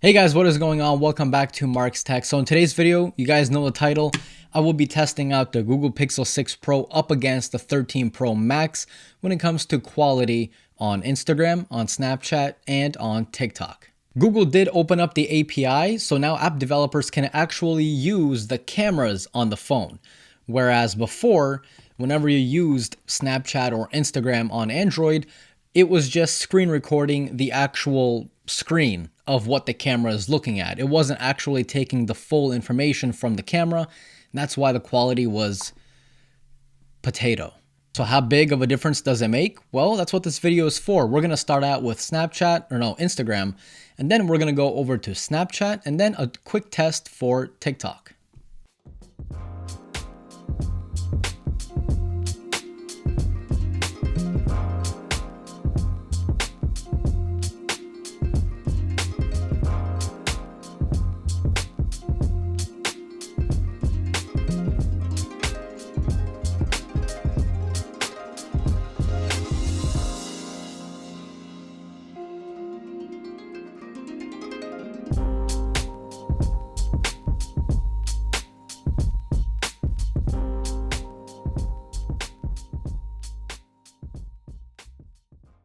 Hey guys, what is going on? Welcome back to Mark's Tech. So in today's video, you guys know the title. I will be testing out the Google Pixel 6 Pro up against the 13 Pro Max when it comes to quality on Instagram, on Snapchat, and on TikTok. Google did open up the API, so now app developers can actually use the cameras on the phone. Whereas before, whenever you used Snapchat or Instagram on Android, it was just screen recording the actual screen of what the camera is looking at. It wasn't actually taking the full information from the camera. And that's why the quality was potato. So how big of a difference does it make? Well, that's what this video is for. We're going to start out with Instagram, and then we're going to go over to Snapchat and then a quick test for TikTok.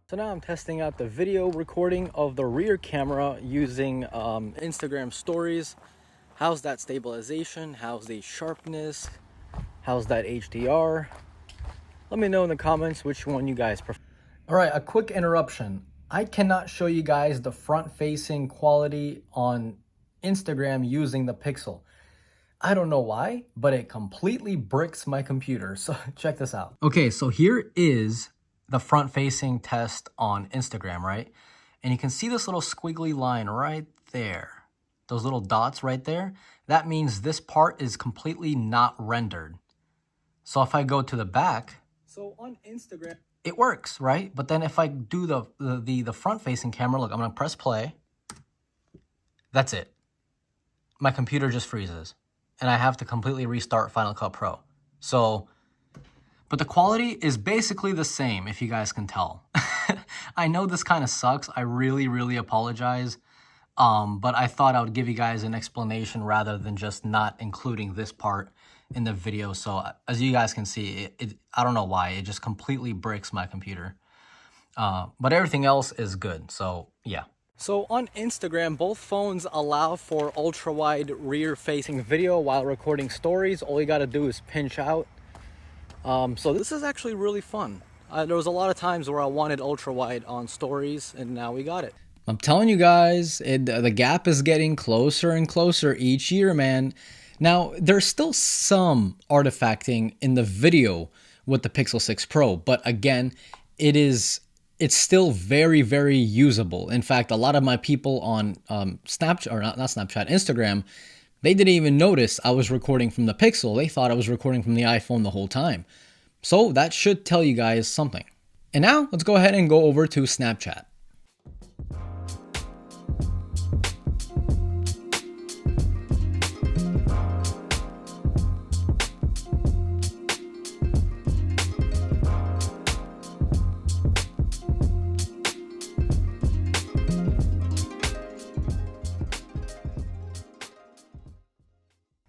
So now I'm testing out the video recording of the rear camera using Instagram stories. How's that stabilization? How's the sharpness? How's that HDR? Let me know in the comments which one you guys prefer. All right, a quick interruption. I cannot show you guys the front-facing quality on Instagram using the Pixel. I don't know why, but it completely bricks my computer. So check this out. Okay, so here is the front-facing test on Instagram, right? And you can see this little squiggly line right there. Those little dots right there. That means this part is completely not rendered. So if I go to the back, so on Instagram, it works, right? But then if I do the front-facing camera, look, I'm gonna press play. That's it. My computer just freezes. And I have to completely restart Final Cut Pro. So, but the quality is basically the same, if you guys can tell. I know this kind of sucks. I really apologize. But I thought I would give you guys an explanation rather than just not including this part in the video. So as you guys can see, I don't know why, it just completely breaks my computer. But everything else is good, so yeah. So on Instagram, both phones allow for ultra-wide rear-facing video while recording stories. All you gotta do is pinch out. So this is actually really fun. There was a lot of times where I wanted ultra-wide on stories, and now we got it. I'm telling you guys, the gap is getting closer and closer each year, man. Now, there's still some artifacting in the video with the Pixel 6 Pro, but again, it's still very usable. In fact, a lot of my people on Snapchat, or not Snapchat, Instagram, they didn't even notice I was recording from the Pixel. They thought I was recording from the iPhone the whole time. So that should tell you guys something. And now let's go ahead and go over to Snapchat.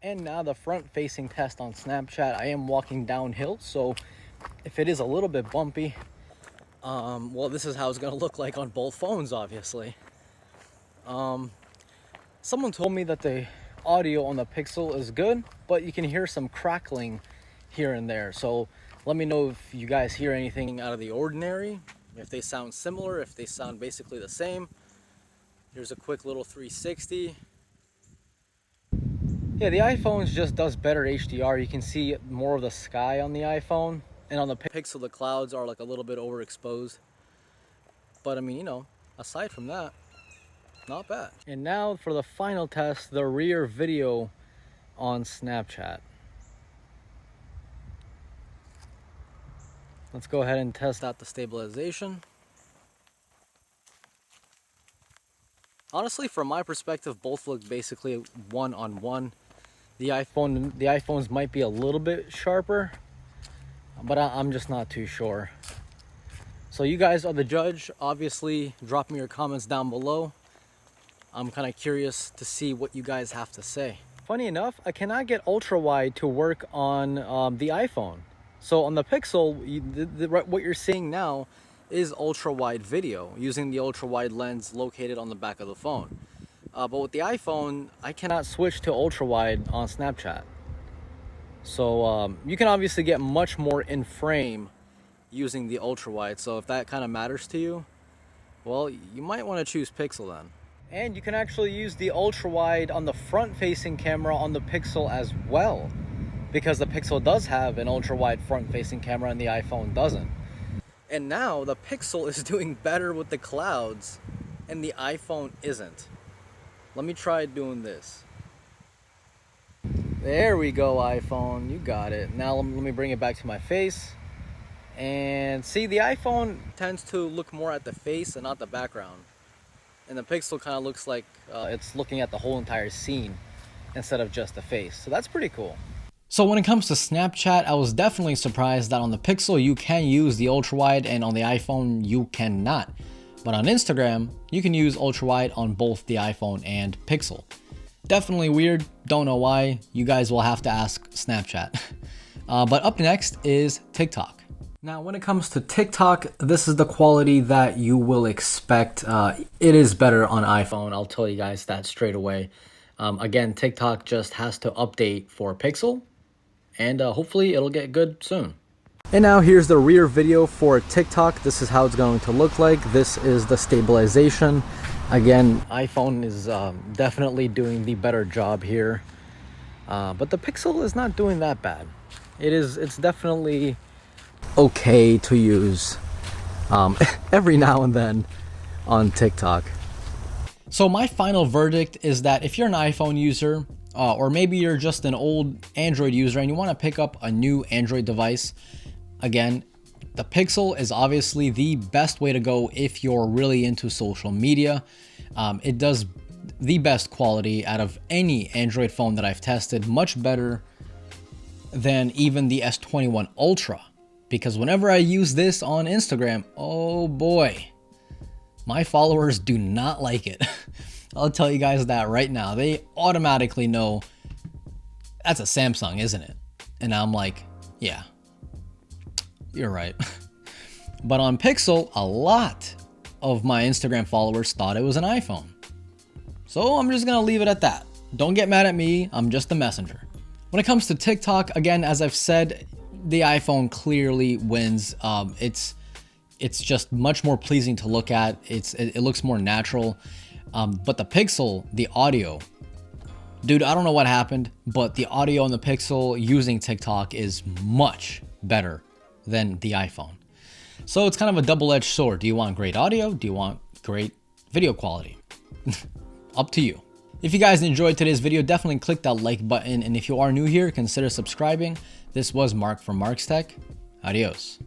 And now the front-facing test on Snapchat. I am walking downhill, so if it is a little bit bumpy, well, this is how it's gonna look like on both phones, obviously. Someone told me that the audio on the Pixel is good, but you can hear some crackling here and there. So let me know if you guys hear anything out of the ordinary, if they sound similar, if they sound basically the same. Here's a quick little 360. Yeah, the iPhone just does better HDR. You can see more of the sky on the iPhone, and on the Pixel, the clouds are like a little bit overexposed. But I mean, you know, aside from that, not bad. And now for the final test, the rear video on Snapchat. Let's go ahead and test out the stabilization. Honestly, from my perspective, both look basically one-on-one. The iPhones might be a little bit sharper, but I'm just not too sure. So you guys are the judge. Obviously, drop me your comments down below. I'm kind of curious to see what you guys have to say. Funny enough, I cannot get ultra wide to work on the iPhone. So on the Pixel, what you're seeing now is ultra wide video using the ultra wide lens located on the back of the phone. But with the iPhone, I cannot switch to ultra wide on Snapchat. So you can obviously get much more in frame using the ultra wide. So if that kind of matters to you, well, you might want to choose Pixel then. And you can actually use the ultra wide on the front facing camera on the Pixel as well, because the Pixel does have an ultra wide front facing camera and the iPhone doesn't. And now the Pixel is doing better with the clouds and the iPhone isn't. Let me try doing this. There we go, iPhone, you got it. Now let me bring it back to my face. And see, the iPhone tends to look more at the face and not the background. And the Pixel kind of looks like it's looking at the whole entire scene instead of just the face. So that's pretty cool. So when it comes to Snapchat, I was definitely surprised that on the Pixel you can use the ultra wide and on the iPhone you cannot. But on Instagram, you can use ultra wide on both the iPhone and Pixel. Definitely weird, don't know why. You guys will have to ask Snapchat. But up next is TikTok. Now, when it comes to TikTok, this is the quality that you will expect. It is better on iPhone, I'll tell you guys that straight away. Again, TikTok just has to update for Pixel, and hopefully it'll get good soon. And now here's the rear video for TikTok. This is how it's going to look like. This is the stabilization. Again, iPhone is definitely doing the better job here, but the Pixel is not doing that bad. It's definitely okay to use every now and then on TikTok. So my final verdict is that if you're an iPhone user, or maybe you're just an old Android user and you want to pick up a new Android device, again, the Pixel is obviously the best way to go if you're really into social media. It does the best quality out of any Android phone that I've tested, much better than even the S21 Ultra. Because whenever I use this on Instagram, oh boy, my followers do not like it. I'll tell you guys that right now. They automatically know that's a Samsung, isn't it? And I'm like, yeah, you're right. But on Pixel, a lot of my Instagram followers thought it was an iPhone. So I'm just gonna leave it at that. Don't get mad at me, I'm just the messenger. When it comes to TikTok, again, as I've said, the iPhone clearly wins. It's just much more pleasing to look at. It looks more natural. But the Pixel, the audio, dude, I don't know what happened, but the audio on the Pixel using TikTok is much better than the iPhone. So it's kind of a double-edged sword. Do you want great audio? Do you want great video quality? Up to you. If you guys enjoyed today's video, definitely click that like button. And if you are new here, consider subscribing. This was Mark from Mark's Tech. Adios.